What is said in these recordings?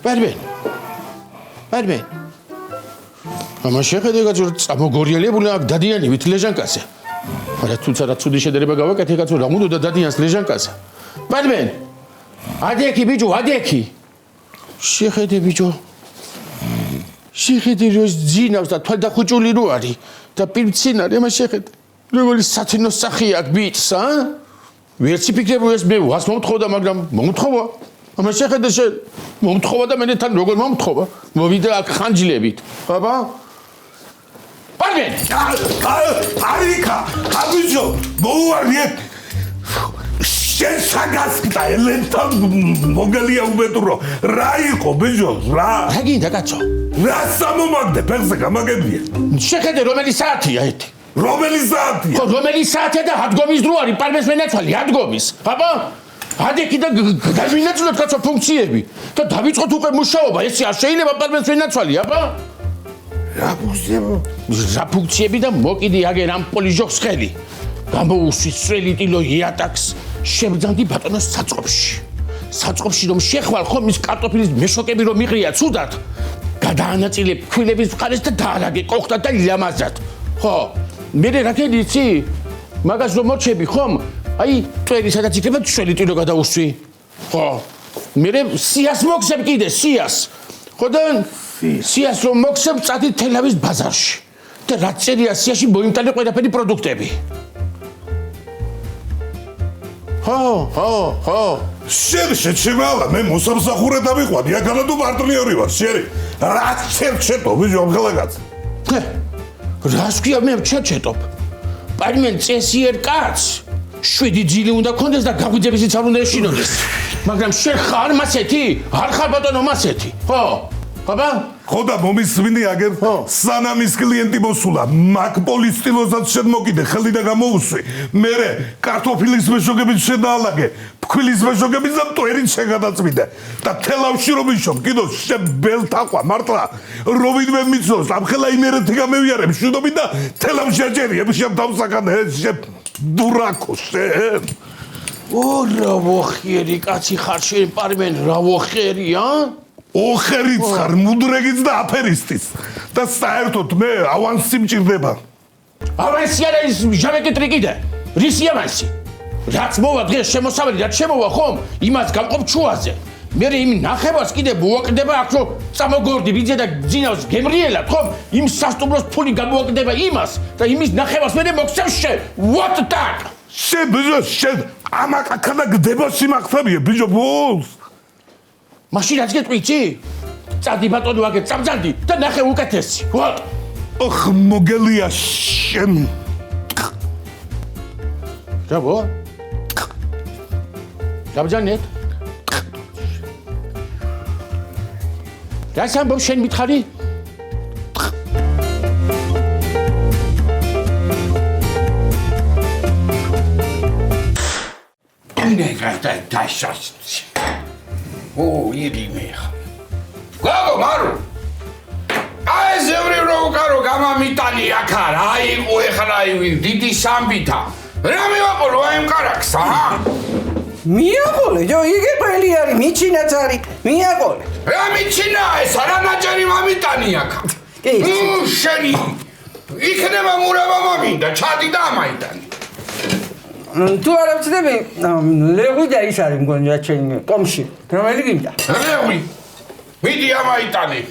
Barben. Ama შეხედე კაცო წამოგორიელებული აქ დადიანივით ლეჟანკაზე. არა თუმცა რა ცუდი შედარება გავაკეთე კაცო რა უნდა და დადიანს ლეჟანკაზე. Barben. Adeki ბიჭო, adeki. შეხედე ბიჭო. შეხედე რომ ძინავს და თვალდახუჭული რო არის და პირცინარი ამა შეხედე. Როგორი სათინო სახი აქვს ბიჭს, ა? ვერც ფიქრებო ეს მე ვას მომთხოვდა, მაგრამ მომთხოვა. ამა შეხედე შენ მომთხოვა და მე თან როგორ მომთხოვა? მოვიდა აქ ხანჯლებით. აბა? Barben! Arika, აბიჯო, მოუარიე. შენ საგასკდა ელენთან მოგელია უბედურო. რა იყო ბიჯო, რა? რა გინდა კაცო? რა სამომაგდე ფეხზე გამაგებია. შეხედე რომელი საათია ერთი. რომელი საათია? ხო, რომელი საათია და ადგომის დრო არის, პარმეს ვენაცვალი, ადგომის. აბა? ადეკი და დავინაცვლოთ კაცო ფუნქციები და დავიწყოთ უკვე მუშაობა, ესე არ შეიძლება პარმეს ვენაცვალი, აბა? რა ფუნქციები და მოკიდი აგერ ამ პოლიჟოხს ხელი. გამოუსვი სრელი ტილო იატაკს, შებძანდი ბატონოს საწყობში. საწყობში რომ შეხვალ ხომ ის კარტოფილის მეშოკები რომ მიყრია ცუდად. გადაანაწილე ფქვილების მხარეს და დაალაგე კოხტად და ლამაზად. ხო, მე რა გედი იცი? მაგას რომ მოჩები ხომ? აი, წვერი სადაც იქნება სრელი ტილო გადაუსვი. ხო. მე სიას მოგცემ კიდე, სიას. ხო და სიას რომ მოგცემ წადი თელავის ბაზარში. და რაც წერია სიაში მოიმტანე ყველაფერი პროდუქტები. ხო. შენ შეჩემალა, მე მოსამსახურე დავიყვანი, აქანადო პარტნიორი ვარ, შენ რაც ჩერჩეტო, ბიჭო, ამხელაგაც. რას ქვია მე ჩერჩეტობ? პარმენ წესიერ კაც. 7 ძილი უნდა კონდეს და გაგვიძებისიც არ უნდა ეშინოდეს. მაგრამ შენ ხარ მასეთი? არ ხარ ბატონო მასეთი. ხო. აბა? ხო და მომისმინი აგერ სანამ ის კლიენტი მოსულა, მაკპოლის სტილოსაც შენ მოკიდე, ხელი და გამოუსვი. მერე კარტოფილის მეშოგებით შედაალაგე, ფქვილის მეშოგებით და მტვერით შეგადაწმიდე. და თელავში რომ იშობ, კიდო შენ ბელთაყვა მართლა, რომინმე მიცნობს, ამხელა იმერეთი გამევიარებ, შუდობი და თელავში აჭერიებ, შენ დავსაკანე, შენ დურაკო შენ. რა ვოხიერი კაცი ხარ შენ პარმენ, რა ვოხიერი, ა? ოხერიც ხარ, მუდრეგიც და აფერისტიც. და საერთოდ მე ავანსი მჭირდება. ავანსი არა ის ჟავეკეტრი კიდე. რისი ავანსი? რაც მოვა დღეს შემოსავალი, რაც შემოვა ხომ? იმას გამყოფ ჩუაზე. მე იმ ნახევარს კიდე მოაკლდება აქ რომ წამოგორდი ვიძე და ძინავს გემრიელად ხომ? იმ სასტუმროს ფული გამოაკლდება იმას და იმის ნახევარს მე მოგცემ შენ. What that? შენ ბიჭო, შენ ამაკაკანა გდებაში მახსებია ბიჭო ბოლს. მაშინ რაც გეტყვი? წადი ბატონო აგერ წამძანდი და ნახე უკეთესი. What? ოხ მოგელია შენ. ჯაბო? ჯაბჯანეთ? რას ამბობ შენ მითხარი? ირიმეა. გოგო მარო. აი ზევრი რო უკარო გამამიტანი აქა რა იყო ეხლა დიდი სამბითა. რა მივაყოლო აი მკარაკს აჰა. მიაყოლე, ჯო იგი ყველი არის, მიჩინაც არის, მიაყოლე. რა მიჩინა ეს არა ნაჭერი მამიტანი აქა. კი. შენი. იქნება მურაბა მამინდა, ჩადი და ამაიტანი. თუ არ ვწდები, ლეღვი და ის არის მგონი რა ჩემი კომში. რომელი გინდა? ლეღვი. მიდი ამაიტანი.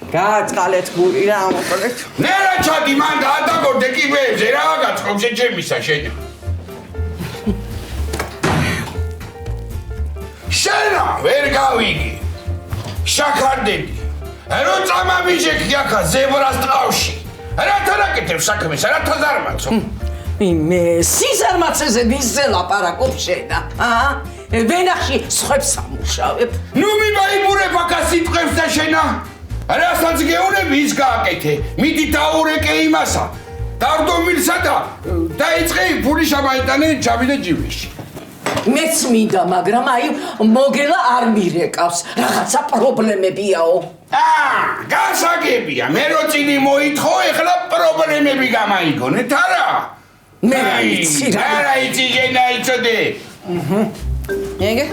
გააწყალეთ გული რა ამოყოლეთ. ნე რა ჩადი მან დაადაგორდე კიბეებზე რა გაწყობს ჩემისა შენ. შენა ვერ გავიგი. შაქარდები. რო წამამიჟექი აქა ზებრას ტყავში. რა თარაკეთებ საქმეს, რა თაზარმაცო. მე სიზარმაცეზე ვიზე ლაპარაკობ შენა, აა? ვენახში სხვებს ამუშავებ. ნუ მიმაიბურებ აქა სიტყვებს და შენა. რასაც გეუნები ის გააკეთე. მიდი დაურეკე იმასა. დავდო მილსა და დაიწყე ფული შამაიტანე ჩავიდე ჯივლში. მეც მინდა, მაგრამ აი მოგელა არ მირეკავს. რაღაცა პრობლემებიაო. გასაგებია. მე რო წინი მოითხო, ეხლა პრობლემები გამაიგონეთ არა? მე რა იცი რა. რა იცი შენა იცოდე. ეგე?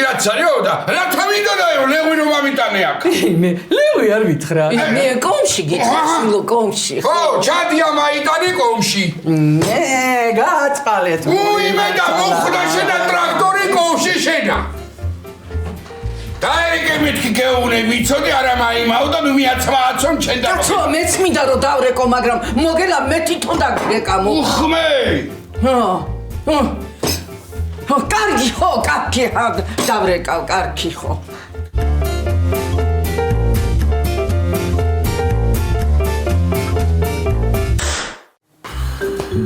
გონში რაც არისო და რათა მინდოდაო ლეღვი რომ ამიტანე აქ. მე ლევი არ ვითხრა. მე კომში გითხარ კომში. ხო, ჩადია მაიტანე კომში. მე გააწყალეთ. უიმე და მოხდა შენა ტრაქტორი კომში შენა. დაერეკე მეთქი გეუნე ვიცოდი არა მაიმაო და ნუ მიაცვააცონ ჩენდა. კაცო მეც მინდა რომ დავრეკო მაგრამ მოგელა მე თვითონ დაგვრეკამო. უხმე. კარგი ხო, კარგი დავრეკავ, კარგი ხო.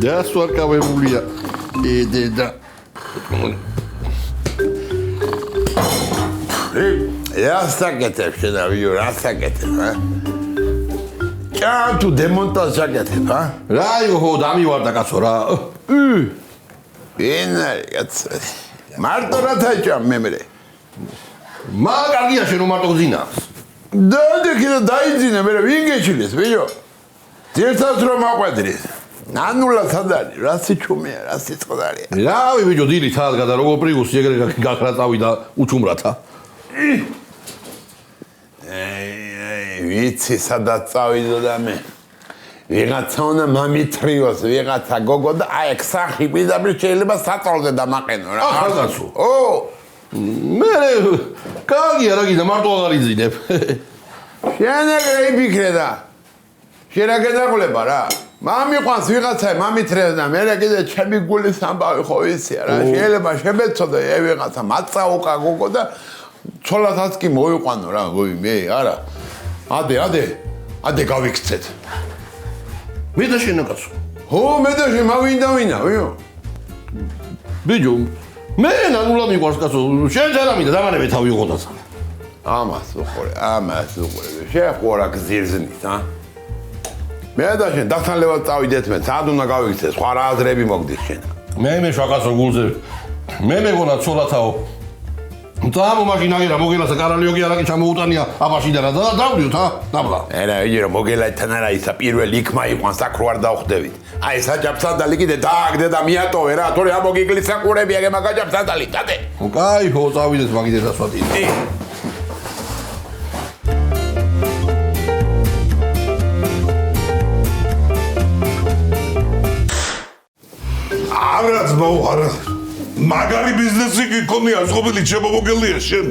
დასვარკავებულია დედა. რასაკეთებ შედავიო, რასაკეთებ, ჭა თუ დემონტაჟს აკეთებ, რა იყო ხო დამივარდა კაცო რა. ვინარი კაცო. მარტო რა თაჭამ მემრე. მაგარია შენ რომ მარტო გძინავს. დადექი და დაიძინე, მე ვინ გეჩილის, ვიო? ერთად რომ აყვედრის. ნანულა სადარი, რა სიჩუმეა, რა სიწყდარია. რავი ბიჭო დილით ადგა და როგორ პრიგუსი ეგრე გაქრა წავიდა უჩუმრათა. ვიცი სადაც წავიდო და მე. ვიღაცა უნდა მამიტრიოს, ვიღაცა გოგო და აი ეგ სახი პირდაპირ შეიძლება საწოლზე დამაყენო რა. ახალგაზრდო. ო, მე კარგია რა გინდა მარტო აღარ იძინებ. შენ ეგრე იფიქრე და შენ რა გეძახულება რა. მამიყვანს ვიღაცაი მამიტრევს და მე კიდე ჩემი გულის ამბავი ხო ვიცია რა. შეიძლება შემეცოდე ე ვიღაცა მაწაუკა გოგო და ცოლათაც კი მოიყვანო რა, გოი მე არა. ადე გავიქცეთ. მე და შენ კაცო. ო მე და შენ მავინდა ვინა, ვიო. ბიჭო მე ნანულა მიყვარს კაცო. შენ ძალა მინდა დამანებე თავი უყოდაც. ამას უყურე. შენ ხوارა გზირზნით, მე და შენ დასალევად წავიდეთ მე, სად უნდა გავიქცეთ, სხვა რა აზრები მოგდის შენ. მე შვაკაცო გულზე. მე მეგონა ცოლათაო. და მომაშინაგერა მოგელასა კარალიოკი არაკი ჩამოუტანია აბაშიდან და დავდიოთ დაბლა. ერა ვიჯერო მოგელათან არა ისა პირველი იქმა იყვანს აქ რო არ დავხვდებით. აი საჭაფსადალი კიდე დააგდე და მიატოვე რა, თორე ამოგიგლის საყურები აგე მაგაჭაფსადალი, დადე. კაი ხო წავიდეთ მაგიდე დასვატი. არაც მოუარა. მაგარი ბიზნესი გიქონია ზღობილი შემომოგელია შენ.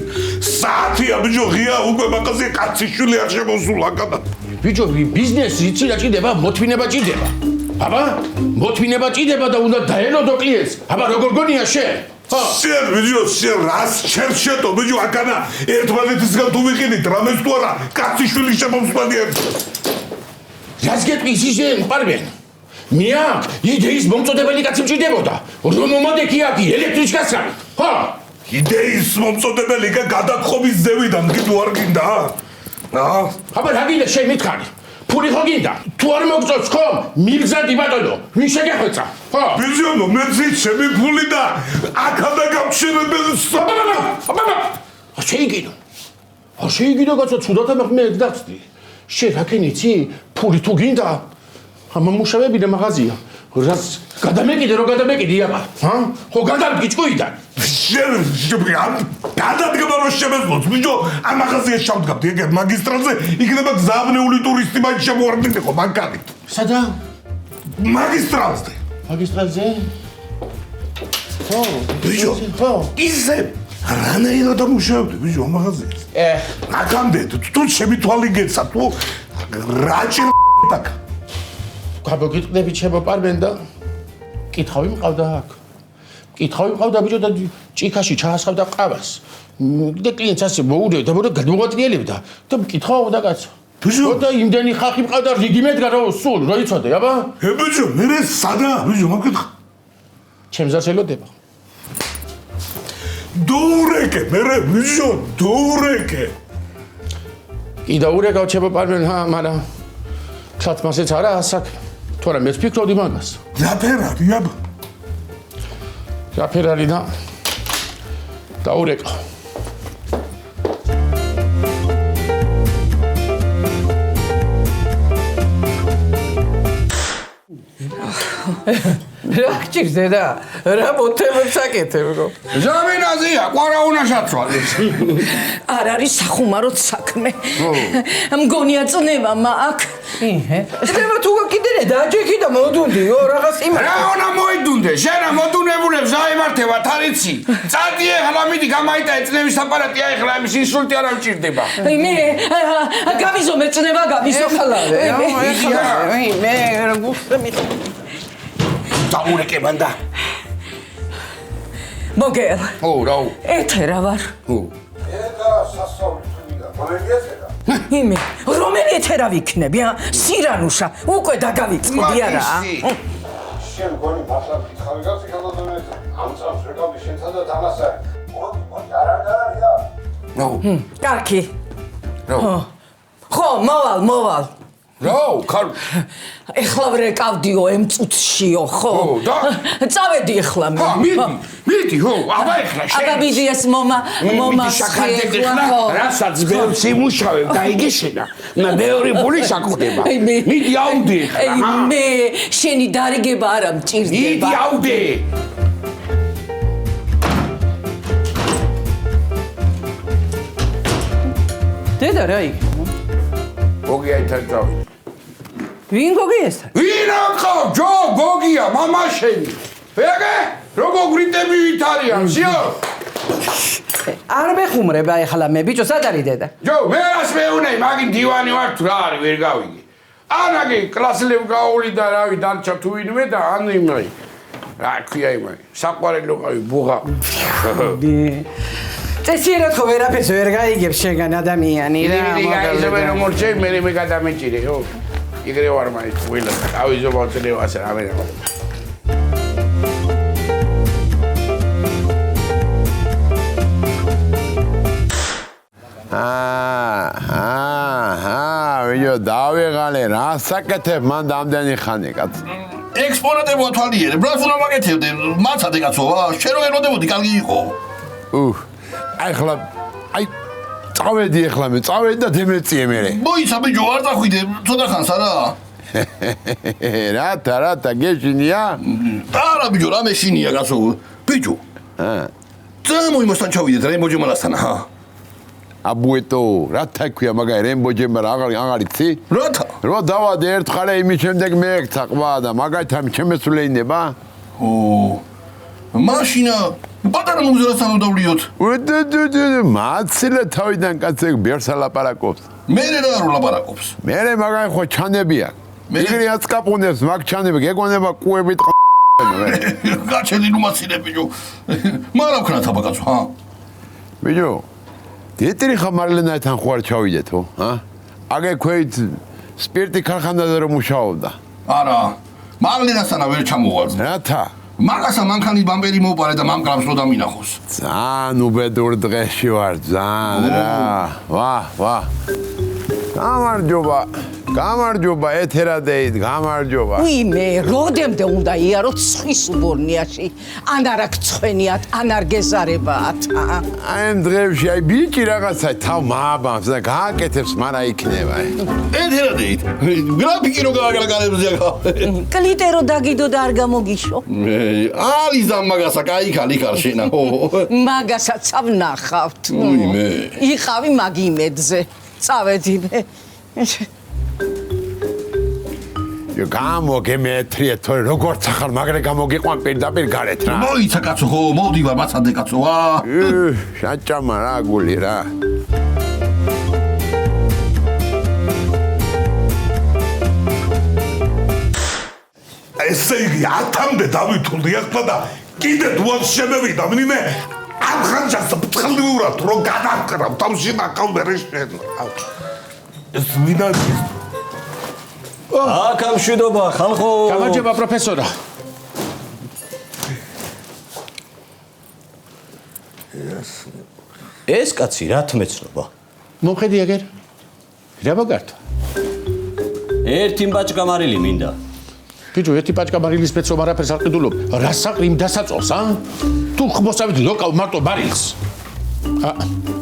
საათია ბიჭო ღია უკვე მაგაზე კაციშვილი არ შემოსულა გადა. ბიჭო ბიზნესი იცი რა ჭირდება, მოთმინება ჭირდება. აბა, მოთმინება ჭირდება და უნდა დაელოდო კლიენტს. აბა როგორ გონია შენ? შენ ბიჭო შენ რას ჩერჩეტო ბიჭო აკანა ერთმანეთისგან თუ ვიყიდით რამეს თუ არა კაციშვილი შემოსვლადია. რას გეტყვის ისენ პარბენ? მია იდეის მომწოდებელი კაცი მჭირდებოდა. რომ მომადექი აქი ელექტრიჩკასთან. ხო? იდეის მომწოდებელი გადაგხობის ზევიდან კიდევ არ გინდა? აბა რა გინდა შენ მითხარი? ფული ხო გინდა? თუ არ მოგწონს ხო? მიგზადი ბატონო. ვინ შეგეხვეწა? ხო? ბიჭო მეცი ჩემი ფული და აქადა გამშერებელს. შეიგინო კაცო ცუდათა მე დაცდი. შენ რაკენიცი? ფული თუ გინდა? ამამუშავები და მაღაზია. რას გადამეკიდე რო გადამეკიდე აბა? ხო გადამკიჭკუიდან. შენ გადადგება რო შემეძლოს ბიჭო ამ მაღაზიაში ჩავდგავდი ეგ მაგისტრალზე იქნება გზავნეული ტურისტი მაინც შემოვარდნილიყო მანქანით. სადა? მაგისტრალზე. მაგისტრალზე? ხო. ბიჭო ისე რანაირად ამუშავებდი ბიჭო ამ მაღაზიაში. აქამდე თუ ჩემი თვალი გეცა თუ რაჭი ტაკ. გაბოგიტყდები ჩემოპარბენ და კითხავი მყავდა აქ. კითხავი მყავდა ბიჭო და ჭიქაში ჩაასხავდა ყავას. და კლიენტს ასე მოუდევდა და გადმოგვაწიელებდა და მკითხავდა კაცო. ბიჭო და იმდენი ხალხი მყავდა რიგი მედგა რა სულ რა იცოდე აბა? ბიჭო მე სადა ბიჭო მაგითხა. ჩემზეც ელოდება. დოურეკე მე ბიჭო დოურეკე. კი დაურეკავ ჩემოპარბენ მაგრამ ქათმასეც არა ასაკ. თორე მეც ფიქრობდი მაგას. რა ფერარი აბა? რა ფერარი და დაურეკა. რა გჭირს დედა? რა მოთებებს აკეთებო? ზამინაზია, ყვარა უნდა შაცვალეს. არ არის სახუმაროდ საქმე. მგონია წნება მაქვს. წნება თუ გაკიდე დაჯექი და მოდუნდიო რაღაც იმ რა უნდა მოიდუნდე? შენა მოდუნებულებს დაემართება თარიცი. წადი ეხლა მიდი გამაიტა წნევის აპარატი აიხლა იმის ინსულტი არ ამჭირდება. მე გამიზომე წნება გამიზომე. მე რა გუსტები. დაურეკე მანდა. მოგელ. ო, რა. ეთერა ვარ. ო. ეტა სასწაული თვიდა. რომელი ეთერა? იმე, რომელი ეთერა ვიქნები, სირანუშა, უკვე დაგავიწყდი არა? შენ გონი მასა ფითხავი გავს იქალოდონეზე. ამ წამს რეკავი შენთან და დამასარი. მოდი, არაა. ნო. კარგი. ნო. ხო, მოვალ. რა, ხარ. ეხლა ვრეკავდიო ემწუთშიო, ხო? ო, და? წავედი ეხლა მე. მიდი, ხო, აბა ეხლა შენ. აბა ბიზიეს მომა ხა, რასაც ბევრს იმუშავებ და იგეშენა. და ბევრი ფული შეგხვდება. მიდი აუდი ეხლა. მე შენი დარიგება არა მჭირდება. მიდი აუდი. დედა რა იქ? გოგია ითან წავი. ვინ გოგი ეს? ვინ ახო, ჯო, გოგია, მამა შენი. ვეგე, როგორ გრიტები ვით არიან, სიო? არ მეხუმრება ეხლა მე ბიჭო სად არის დედა? ჯო, მე რას მეუნე, მაგინ დივანი ვარ თუ რა არის, ვერ გავიგე. ანაგი კლასლებ გაული და რავი დარჩა თუ ვინმე და ან იმაი. რა ქვია იმაი, საყვარელო ყავი ბუღა. წესიერად ხო ვერაფერს ვერ გაიგებ შენგან ადამიანი რა. მე რომ მორჩე, მე გადამეჭირე, ხო? იგრე ვარ მაინც ვილა. ავიზო ბავშვებს რა მე. ვიდეო დავიღალე რა საკეთებ მან დამდენი ხანი კაც. ექსპონატებო თვალიერე, ბრას უნდა მაგეთებდე, მაცადე კაცოა, შენ რო ელოდებოდი, კარგი იყო. ახლა აი წავედი ახლა მე წავედი და დემეწიე მე. მოიცა ბიჭო, არ დახვიდე, ცოტა ხანს არა? რათა გეშინია? არა ბიჭო, რა მეშინია კაცო. ბიჭო. ძამო იმასთან ჩავიდეთ რა იმოჯემალასთან, ჰა. აბუეტო, რათა ქვია მაგა რემბოჯემარა აღარ იცი? რათა? რო დავადე ერთხელ იმის შემდეგ მეექცა ყვა და მაგათამ ჩემესულე ინება? მაშინა პატარა მუზეუმსთან დავლიოთ. მაცილე თავიდან კაცი ბერს ალაპარაკობს. მე რა ლაპარაკობს? მე მაგაი ხო ჩანებია. იგრი აცკაპუნებს მაგ ჩანები გეგონება კუებით გაჩელი ნუმაცილე ბიჭო. მარა ვქნა თაბაკაცო, ჰა? ბიჭო დეტრი ხამარლენათან ხوار ჩავიდეთო, ჰა? აგე ქვით სპირტი ქარხანაზე რომ მუშაობდა. არა, მაღლინასანა ვერ ჩამოვალ. რათა? მაგასა მანქანის ბამპერი მოვპარე და მამკლავს რო დამინახოს. ძალიან უბედურ დღეში ვარ, ძალიან რა. ვა. გამარჯობა ეთერადეით, გამარჯობა. ვიმე, როდემდე უნდა იაროთ სხვის უბორნიაში? ან არა გწვენიათ, ან არ გეზარებათ. აი ამ დღეებში აი ბიჭი რაღაცა თავ მააბამს და გააკეთებს, მარა იქნება. ეთერადეით. გრაფიკი რო გააგრაგარებს ზეგა. კლიტერო დაგიდო და არ გამოგიშო. არის ამ მაგასა კაი ხალიქარ შენა. მაგასაც ავნახავთ. ვიმე. იყავი მაგ იმედზე. წავედი მე. გამოგემეტრიე თორე როგორც ახალ მაგრე გამოგიყვან პირდაპირ გარეთ რა. მოიცა კაცო ხო, მოდი ვარ მაცადე კაცო, ვა. შაჭამა რა გული რა. ესე იგი 10-მდე დავითვლდი ახლა და კიდე დუანს შემევიდა მინე ამ ხანჯას ბწყლიურად რო გადავკრავ თავში ნაკავ მე შენ. ეს ვინადის აქ ამშვიდობა ხალხო. გამარჯობა პროფესორო. ეს კაცი რა თმეცნობა? მოხედი აგერ. რა მოგართვა? ერთი ბაჭკა მარილი მინდა. ბიჭო, ერთი პაჭკა მარილის მეცო არაფერს არ ყიდულობ. რა საყრიმ დასაწოს, ა? თუ ხმოსავით ლოკავ მარტო მარილს.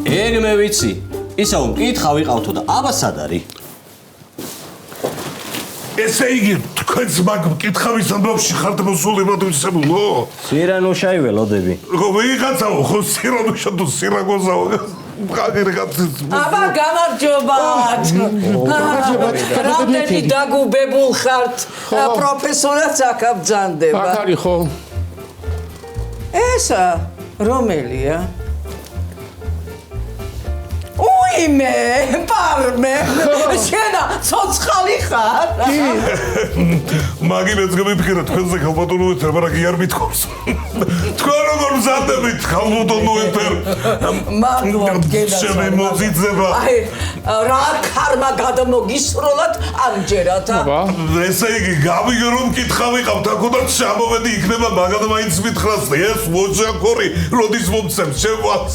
ეგ მე ვიცი. ისა უმკითხა ვიყავთო და აბა სად არის? ესე იგი თქვენს მაგ მკითხავის ამბავში ხართ მოსული მოდვისებულო? სირანუშა ველოდები. როგორ ვიღაცაო ხო სირანუშა თუ სირაგოზაო? აბა გამარჯობათ. რამდენი დაგუბებულ ხართ პროფესორად აკაბძანდება. მაგარი ხო? ესა რომელია? უიმე, პარმე. შენა ცოცხალი ხარ? მაგინაც გამიფიქრა თქვენზე ხალბატონოეთ, მაგრამ კი არ მithქობს. თქვენ როგორ მზადებით ხალბატონოეთ? მაგდ შემემოძიძება. აი, რა ქარმა გადმოგისროლათ ამჯერად? ესე იგი გავიგე რომ მკითხავი ყავთ აქოდაც შემოვედი იქნება მაგად მაინც მითხრას ეს მოჯაქორი როდის მომცემს შემოაც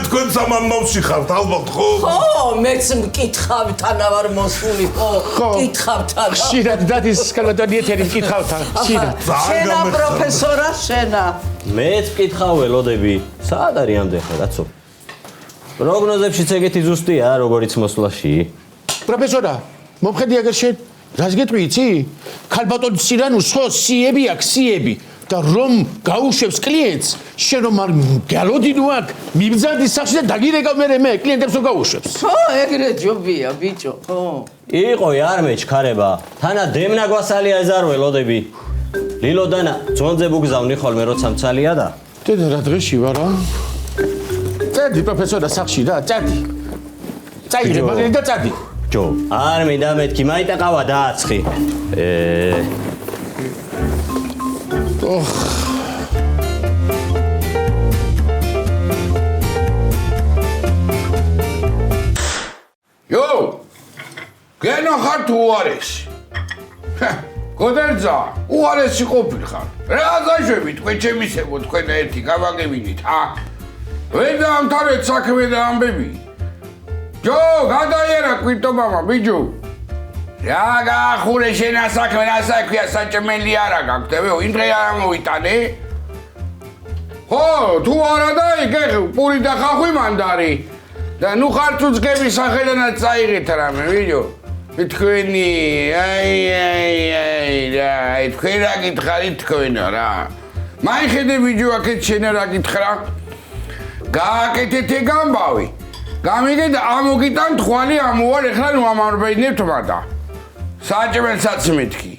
თქვენ სამამავში ხართ ალბათ ხო? ხო, მეც მკითხავთან ვარ მოსული, ხო, მკითხავთან. ხშირად დადის სკალადანი ეთერი მკითხავთან, ხშირად. შენა პროფესორა, შენა. მეც მკითხავ ველოდები. საად არის ამდენ კაცო? პროგნოზებშიც ეგეთი ზუსტია, როგორიც მოსვლაში. პროფესორა, მომხედი აგერ შენ რას გეტყვი იცი? ქალბატონ სირანუს ხო სიები აქვს, სიები. და რომ გაუშვებს კლიენტს, შენ რომ არ გალოდინო აქ, მიბძანდი სახში და დაგირეკავ მე კლიენტებს რომ გაუშვებს. ხო, ეგრე ჯობია, ბიჭო, ხო. იყო არ მეჩქარება. თანა დემნა გვასალია ეს არ ველოდები. ლილოდანა ძონზე ბუგზავნი ხოლმე როცა მცალია და დედა რა დღეში ვარ რა? წადი პროფესორა სახში რა, წადი. წაიღე მაგერი და წადი. ჯო, არ მინდა მეთქი, მაიტაყავა დააცხი. Yo! გენო ხარ თუ უარესი? გოდერძა, უარესი ყოფილხარ. რა გაშები თქვენ ჩემისებო თქვენ ერთი გავაგებინით, ვერ დაამთავრეთ საქმე და ამბები. ჯო, გადაიერა კვირტობამა, ბიჭო. რა გაახურე შენ ასაქმე, რასაც ქვია საჭმელი არა გაგვდებეო, იმ დღე არ მოვიტანე? ხო, თუ არა დაიგე, პური და ხახვი მანდარი. და ნუ ხარ თუ ძგების სახელენად წაიღეთ რამე, ვიდეო. თქვენი, აი, თქვენ რა გითხარით თქვენა რა. მაიხედე ბიჭო აქეთ შენ რა გითხრა? გააკეთეთ ეგ ამბავი. გამიგე და ამოგიტან თვალი ამოვალ ეხლა ნუ ამარბეინებთ მადა. საჭმელსაც მეთქი.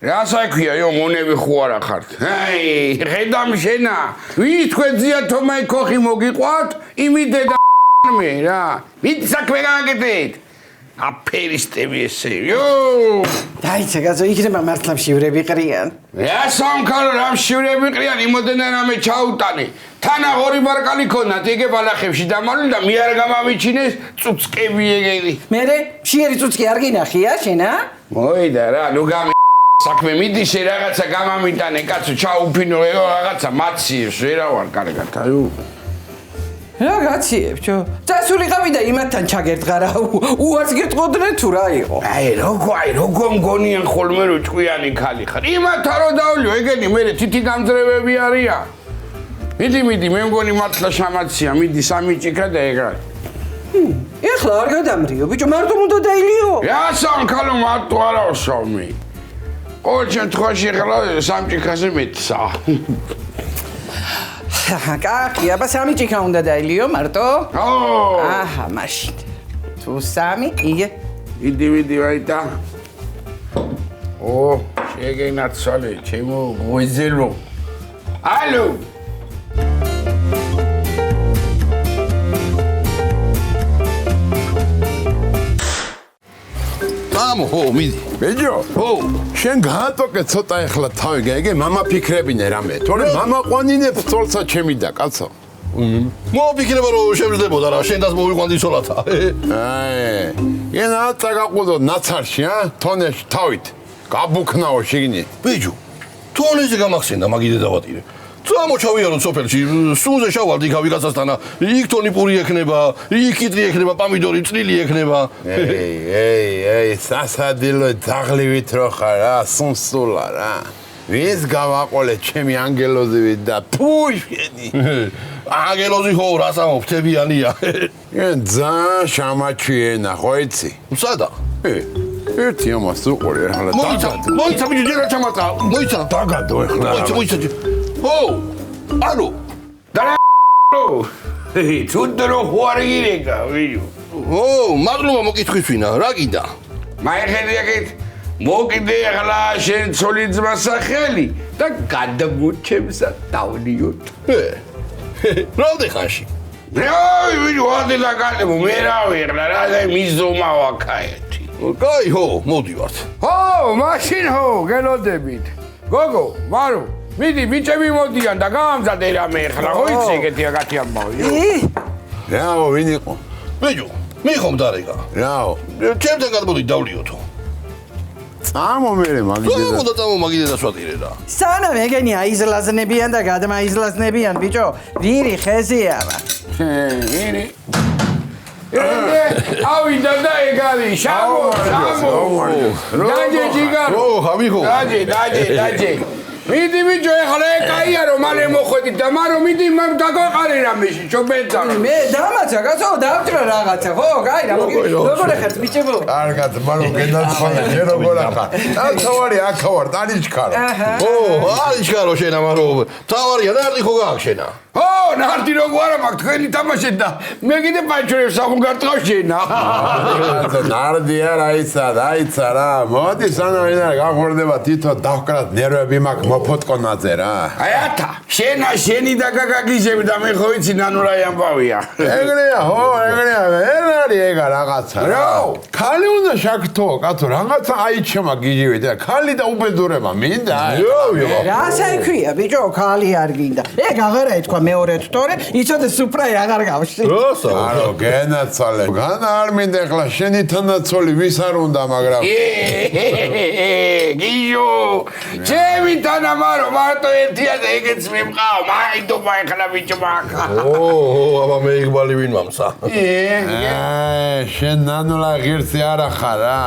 რა საქმეა, იო მონები ხო არა ხართ? აი, ხედამ შენა. ვის თქვენ ზიათომაი ქოხი მოგიყვათ? იმიდე და მე რა. ვით საქმე გააკეთეთ? აფერისტები ესე. იო! დაიცა გაზო, იქნება მართლა მშივრები ყრიან. რა სამქარო რა მშივრები ყრიან, იმოდენა რამე ჩაუტანე. თანა ორი ბარკალი ქონათ, ეგე ბალახებში დამალული და მე არ გამამიჩინეს წუწკები ეგენი. მერე მშიერი წუწკი არ გინახია შენა? მოიდა რა, ნუ გამი საქმე მიდი შე რაღაცა გამამიტანე კაცო ჩაუფინო რაღაცა მაციებს ვერა ვარ კარგად აიუ რა გაციებჩო წასულიყავი და იმათთან ჩაგერდგარა უარს გეტყოდნენ თუ რა იყო როგორ მგონიან ხოლმე რომ ჭკვიანი ხალი ხარ იმათა რომ დავლიო ეგენი მე თითი გამძრევები არიან მიდი მე მგონი მართლა შამაცია მიდი სამი ჭიქა და ეგრე ეხლა არ გადამრიო ბიჭო მარტო უნდა დაილიო რა სამქალო მარტო არაო შავმი ყოველ შემთხვევაში ეხლა სამ ჭიქაზე მეტსა კახი, აბა სამი ჭიქა უნდა დაილიო მარტო? ო! აჰა, მაშინ. თუ სამი, იგე. მიდი ვაიტა. ო, შეგენაცვალე, ჩემო გოიზელო. ალო! მამო, ხო, მიდი. ბიჭო, ხო. შენ გაატოკე ცოტა ეხლა თავი გაიგე, მამა ფიქრებინე რამე. თორე მამა ყვანინებს თორსა ჩემი და კაცო. მოვიფიქრება რომ შემიძლებოდა რა, შენდაც მოვიყვანდი ცოლათა. აი, ენა წაგაყუდო ნაცარში, თონეში თავით. გაბუქნაო შიგნით. ბიჭო, თონეზე გამახსენდა მაგიდე დავატირე. წამოჩავიარო სოფელში, სუნზე შავალდი გავიგაცასთან, იქ თონი პური ექნება, იქ კიტრი ექნება, პამიდორი, წლილი ექნება. ეი, სასადილო ძაღლივით რო ხარ რა, სუნსულა რა. ვის გავაყოლე ჩემი ანგელოზივი და ფუშენი. ანგელოზი ხო, რასამო, ფთებიანია. ძალიან შამაჩიენა, ხო იცი? სადა? ერთი ამას უყური ახლა მოიცა ბიჭო ჯერა ჩამატა მოიცა დაგადო ახლა მოიცა ო ალო თუნდრო ხوارგირეკა ვიო ო მადლობა მოკითხვისვინა რა გინდა მაიხედიაკეთ მოკიდე ახლა შენ ცოლი ძმა სახელი და გადამოჩემსა დავნიოთ როდე ხანში აი ვიო ადელა გალებო მე რა ვიღლა რა და მიზომა ვაკაეთი კაი ჰო მოდივართ ო მაშინ ჰო გელოდებით გოგო მარო მიდი ბიჭები მოდიან და გამამზადე რამე ახლა ხო იცი ეგეთი აგათი ამბავი რაო ვინ იყო ბიჭო მე ხომ დარეკა რაო ჩემთან გადმოდი დავლიოთო წამო მე მაგიდე და სვატირე რა სანამ ეგენი აიზლაზნებიან და გადმაიზლაზნებიან ბიჭო ვირი ხეზია ვირი ავიდა და ეგარი შამო დაჯე ჯიგარო ო ხამიხო დაჯე მიდი ბიჭო ეხლა ეკაია რომ მალე მოხვედით და მარო მიდი მამ დაგაყარე რამეში ჩობეცა მე დამაცა კაცო დავჭრა რაღაცა ხო კაი რა როგორ ხართ ბიჭებო კარგად მარო გენაცხალა შე როგორ ახლა თავარი აქა ვარ ტანიჩკარო ო აიჩკარო შენა მარო თავარია ნარდი ხო გააქშენა ო ნარდი როგორ არა მაგ თქვენი თამაშეთ და მე კიდე პანჩურებს აღუნგარტყავ შენა ნარდი არა აიცა რა მოდი სანამ გახორდება თითო დავკრათ ნერვები მაქვს მოფოტკონაძე რა აიათა შენი და გაგაგიჟები და მე ხო იცი ნანუ რა ამბავია ეგრეა ხო ეგრეა ერარი ეგა რაღაცა რა ქალი უნდა შაქთო კაცო რაღაცა აიჩემა გიჟივი და ქალი და უბედურება მინდა რა საიქია ბიჭო ქალი არ გინდა ეგ აღარა ეთქვა მეორე თორე იცოდე სუპრაი აღარ გავშდი არო გენაცვალე განა არ მინდა ახლა შენი თანაცოლი ვის არ უნდა მაგრამ გიჟო ჩემი თანამარო მარტო ერთია და ეგეც მიმყავ მაიდობა ახლა ბიჭო მაკა აბა მე იგბალი ვინ მამსა შენ ნანულა ღირსი არა ხარ რა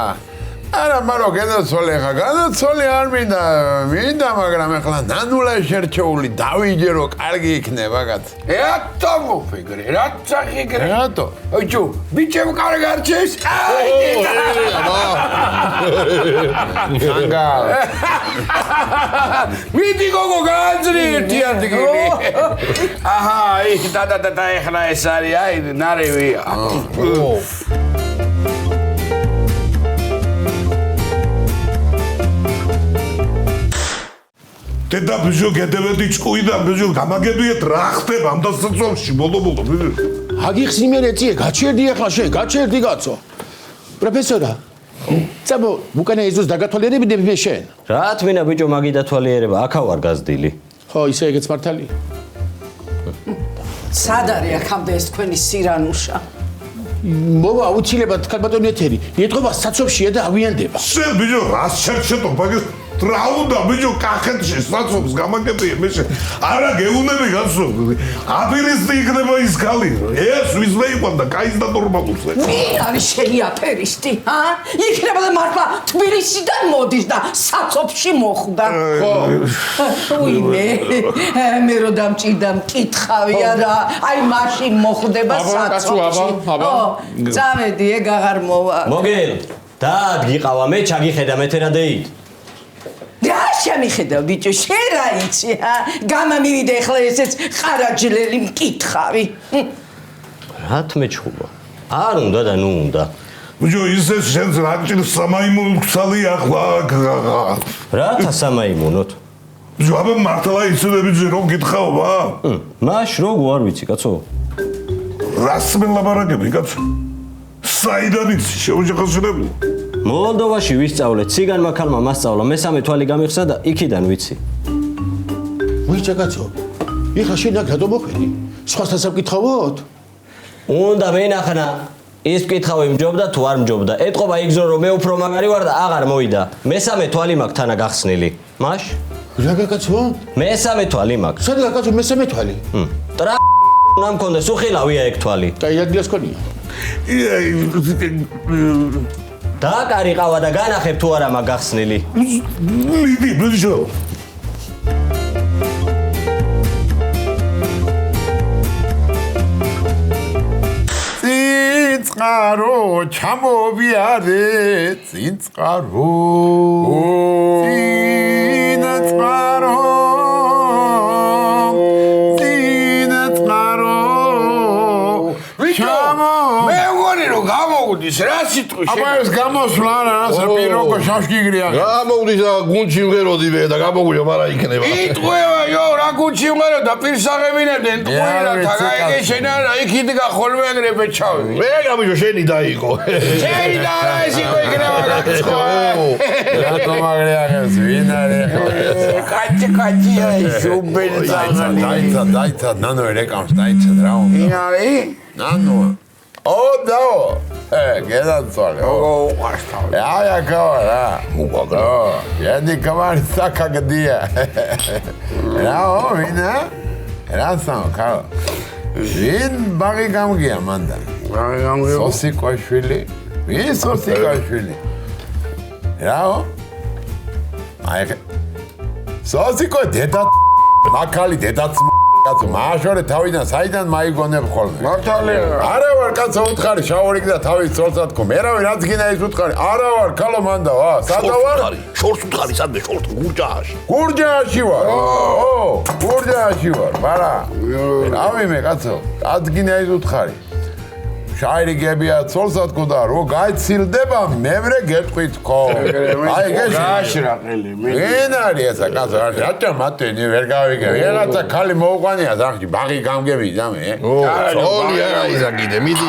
არა მარო გენაცვალე ხა განაცვალე არ მინდა მაგრამ ახლა ნანულა შერჩეული დავიჯერო კარგი იქნება კაც ეტო მოფიგრე რა წახიგრე რატო ოჯო ბიჭემ კარგ არჩეს ხანგა მიდი გოგო გაანძრი ერთი ადგილი აჰა იქ და ეხლა ეს არის აი ნარევია დედა ბიჭო გედევედი ჭკუიდან ბიჭო გამაგებიეთ რა ხდება ამ დასაწყისში ბოლო აგიხსნი მე რეწიე გაჩერდი ახლა შენ გაჩერდი კაცო პროფესორა წამო უკანა ეზოს დაგათვალიერებდი მე შენ რა თმინა ბიჭო მაგი დათვალიერება აქა ვარ გაზდილი ხო ისე ეგეც მართალი სად არის აქამდე ეს თქვენი სირანუშა მოვა აუცილებლად ქალბატონი ეთერი ეთყობა საცობშია და ავიანდება შენ ბიჭო რა შერჩეთო მაგის რა უნდა ბიჭო კახეთში საცობს გამაგებია მე შენ არა გეუნები გასო აფერისტი იქნება ის ქალი ეს ვიზმე იყო და კაის და ნორმალურს ვინ არის შენი აფერისტი იქნება და მართლა თბილისიდან მოდის და საცობში მოხვდა უიმე მე რო დამჭირდა მკითხავი არა აი მაშინ მოხვდება საცობში წავედი ეგ აღარ მოვა მოგელ დაადგიყავა მე ჩაგიხედა მეთერადეით რა შემიხედავ ბიჭო შენ რა იცი გამა მივიდე ახლა ესეც ყარაჯლელი მკითხავი რა თმეჩხუბა არ უნდა და ნუ უნდა ბიჭო ისე შენს რაჭილ სამაიმუნცალი ახლა რათა სამაიმუნოთ ბიჭო აბა მართლა ისედები რომ გითხავ მაშ როგორ არ ვიცი კაცო რას მელაბარაგები კაცო საიდან იცი შეუჯახოსნები მოლდოვაში ვისწავლეთ ციგანმა ქალმა მასწავლა მესამე თვალი გამიხსნა და იქიდან ვიცი ვიჭა კაცო ეხლა შენ აქ რატო მოხვედი სხვასთან სამკითხავოდ უნდა მენახნა ის მკითხავი მჯობდა თუ არ მჯობდა ეთყობა იგზო რომ მე უფრო მაგარი ვარ და აღარ მოიდა მესამე თვალი მაქვს თანა გახსნილი მაშ რა კაცო მესამე თვალი მაქვს სადა კაცო მესამე თვალი ტრა ნამ კონდეს უხილავია ეგ თვალი და იადგილას ქონია დააკარიყავა და განახებ თუ არა მაგ გახსნილი მიდი ბიჭო წინწყარო ჩამოვიარე წინწყარო წინწყარო მე მგონი რომ გამოვდის რა სიტყვი აბა ეს გამოსვლა რა საპიროკო შაშკიგრია გამოვდის და გუნჩი მღეროდივე და გამოგვიო მარა იქნება იტყვევა იო რა გუნჩი მღერო და პირსაღებინებდნენ ტყუილად თაგაიგე შენა რა იქიდგა ხოლმე ეგრევე ჩავი მე გამიჯო შენი დაიყო შენი და რა ეს იყო იქნება გაგცხო რატომ აგრეაღებს ვინ არის კაჭი შუბენ დაიცა ნანო რეკამს დაიცა რა უნდა ინარი ნანო დაო გედაცვალე აი კავარა მუგაგა ედი კავარ საკაგდია რაო ვინა რასაო კავ ვინ ბაღი გამგია მანდა სოსიკოშვილი ვინ სოსიკოშვილი რაო აი სოსიკო დედა მაკალი დედაც კაცო მაშორე თავიდან საიდან მაიგონებ ხოლმე მართალია არა ვარ კაცო უთხარი შაურიკ და თავის წოლსად ხო მე რა ვარ რაც გინდა ის უთხარი არა ვარ კალო მანდა ვა სადა ვარ შორს უთხარი სადმე შორს გურჯააში ვარ გურჯააში ვარ მარა რავი მე კაცო რაც გინდა ის უთხარი შაირი გებია წოლსად ხო და რო გაიცილდება მემრე გეტყვით ხო აი გაშრაყელი მე ვინ არის ესა კაცო რატომ მათენი ვერ გავიგე ვიღაცა ქალი მოუყვანია ზახში ბაღი გამგებიდა მე ოლი არა ისა კიდე მიდი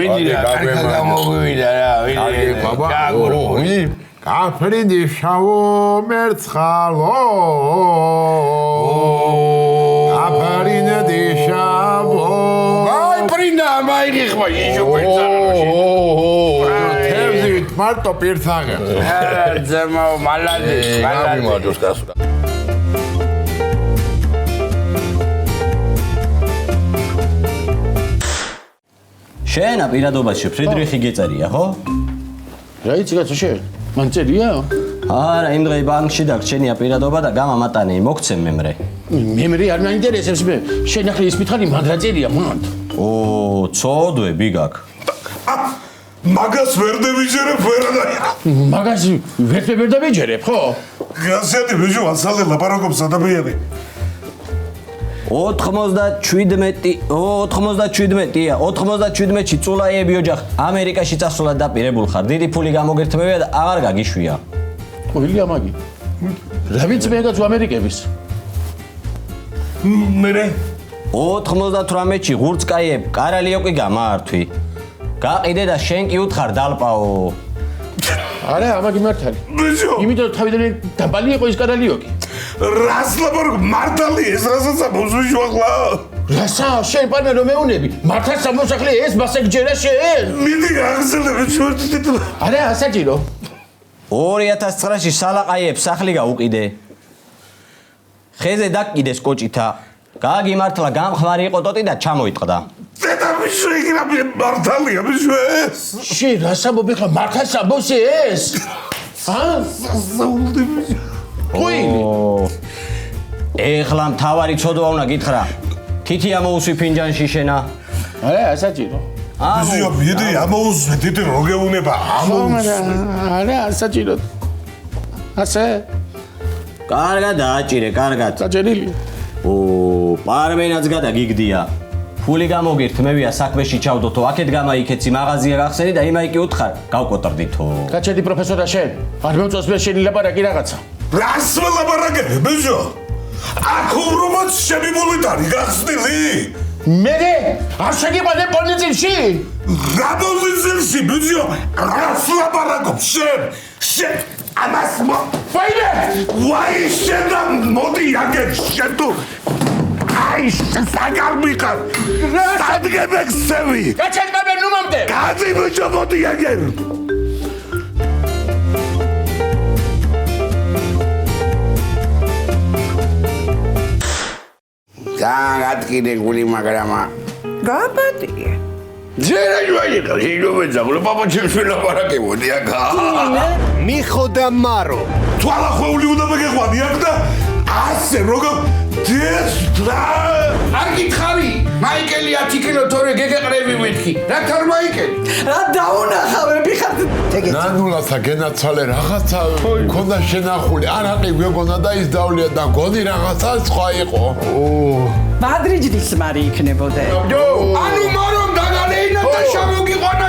ვიდი რა კარგა გამოგვივიდა რა ვიდი გაგური გაფრინდი შავო მერცხალო აფარინდი შავო პრინდა მაიღიხმა იჟო პეცაროში თევზით მარტო პირთაღებს ზემო მალადი გამიმარჯოს კაცო შენა პირადობაში ფრიდრიხი გეწერია ხო? რა იცი კაცო შენ? მან წერია? არა, იმ დღე ბანკში დაგჩენია პირადობა და გამამატანი მოგცემ მემრე. მემრე არ მაინტერესებს მე. შენ ახლა ის მითხარი მან რა წერია მან? ცოდვები გაქ. მაგას ვერ დევიჯერებ ვერადაი მაგას ვერ დავიჯერებ ხო? გასიათი ბიჭო ასალე ლაპარაკობს ადამიანები 97-ია 97-ში წულაიები ოჯახ ამერიკაში წასვლა დაპირებულ ხარ დიდი ფული გამოგერთმევია და აღარ გაგიშვია ყოლია მაგი რა ვიცი მე კაცო ამერიკების მერე 98-ში ღურწკაიებ კარალიოკი გამართვი გაყიდე და შენ კი უთხარ დალპაო არა ამაგი მართალი ბიჭო იმიტომ თავიდან დაბალი იყო ის კარალიოკი რას ლაპარაკობ მართალი ეს რასაც ამოსვიჟო ახლა რასა შენ პარნე რომ მეუნები მართალ სამოსახლე ეს მასეგჯერა შენ მიდი აღზელებ შორტით არა ასაჭირო 2009-ში სალაყაიებს სახლი გაუყიდე ხეზე დაკიდეს კოჭითა გააგიმართლა გამხმარი იყო ტოტი და ჩამოიტყდა ზედა ბიჭო იგრა მართალია ბიჭო ეს შენ რასა მობიხლა მართალ საბოსე ეს საულდი ბიჭო ეხლა მთავარი ცოდვა უნდა გითხრა თითი ამოუსვი ფინჯანში შენა არა ასაჭირო ბიჭო მიდი ამოუსვე თითი რო გეუნება ამოუსვე არა ასაჭირო ასე კარგად დააჭირე კარგად საჭერილი პარმენაც გადაგიგდია ფული გამოგირთმევია საქმეში ჩავდოთო აქეთ გამაიქეცი მაღაზია გახსენი და იმაიკი უთხარ გავკოტრდითო გაჩედი პროფესორა შენ არ მომწონს მე შენი ლაპარაკი რაღაცა რას ველაპარაკებ ბიჭო აქ უბრალოდ შემიბოლით არის გახსნილი მე არ შეგიყვანე პოლიციაში რა პოლიციაში ბიჭო რას ლაპარაკობ შენ ამას ვაიმე ვაი შენ და მოდი აგერ შენ თუ აი საგარმიყარ სადგებექსევი გაჩენდა მე ნუმამდე გაძი ბიჭო მოდი აგერ გაგატკიდე გული მაგრამა გაპატიე ზერა ჯვაიqa შეიძლება პაპა ჩემს ვილაპარაკებოდი აქა მიხოდა მარო თვალახვეული უნდა მეგეყვანი აქ და ასე როგორ დესტრა არ გითხარი მაიკელი 10 კილო თორე გეგეყრები მეთქი. რა თარ მაიკელი? რა დაუნახავე ფიხარ ნანულასა გენაცვალე რაღაცა მქონდა შენახული არაყი გვეგონა და ის დავლია და გონი რაღაცა სხვა იყო მადრიდის მარი იქნებოდა ანუ მარომ დაგალეინა და შამოგიყვანა